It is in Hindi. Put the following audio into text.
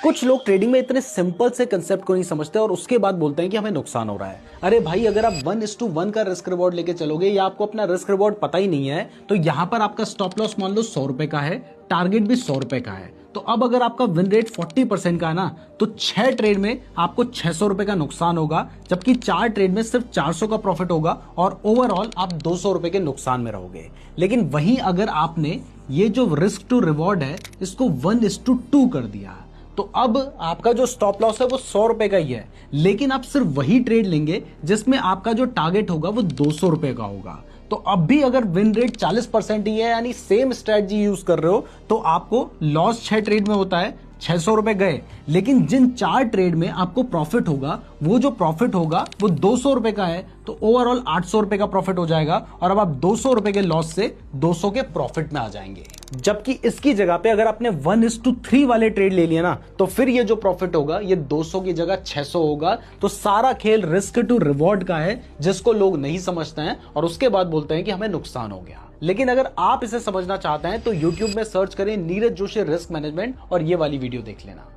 कुछ लोग ट्रेडिंग में इतने सिंपल से कंसेप्ट को नहीं समझते और उसके बाद बोलते हैं कि हमें नुकसान हो रहा है। अरे भाई, अगर आप 1:1 का रिस्क रिवॉर्ड लेके चलोगे या आपको अपना रिस्क रिवॉर्ड पता ही नहीं है तो यहां पर आपका स्टॉप लॉस मान लो 100 रुपए का है, टारगेट भी 100 रुपए का है। तो अब अगर आपका विन रेट 40% का है ना, तो 6 ट्रेड में आपको 600 रुपए का नुकसान होगा, जबकि 4 ट्रेड में सिर्फ 400 का प्रॉफिट होगा और ओवरऑल आप 200 रुपए के नुकसान में रहोगे। लेकिन वहीं अगर आपने ये जो रिस्क टू रिवॉर्ड है इसको 1:2 कर दिया तो अब आपका जो स्टॉप लॉस है वो 100 रुपए का ही है, लेकिन आप सिर्फ वही ट्रेड लेंगे जिसमें आपका जो टारगेट होगा वो 200 रुपए का होगा। तो अब भी अगर विन रेट 40% ही है, यानी सेम स्ट्रेटजी यूज कर रहे हो, तो आपको लॉस 6 ट्रेड में होता है, 600 रुपए गए। लेकिन जिन 4 ट्रेड में आपको प्रॉफिट होगा, वो जो प्रॉफिट होगा वो 200 रुपए का है, तो ओवरऑल 800 रुपए का प्रॉफिट हो जाएगा और अब आप 200 रुपए के लॉस से 200 के प्रॉफिट में आ जाएंगे। जबकि इसकी जगह पे अगर आपने 1:3 वाले ट्रेड ले लिया ना, तो फिर ये जो प्रॉफिट होगा ये 200 की जगह 600 होगा। तो सारा खेल रिस्क टू रिवॉर्ड का है, जिसको लोग नहीं समझते हैं और उसके बाद बोलते हैं कि हमें नुकसान हो गया। लेकिन अगर आप इसे समझना चाहते हैं तो YouTube में सर्च करें नीरज जोशी रिस्क मैनेजमेंट और ये वाली वीडियो देख लेना।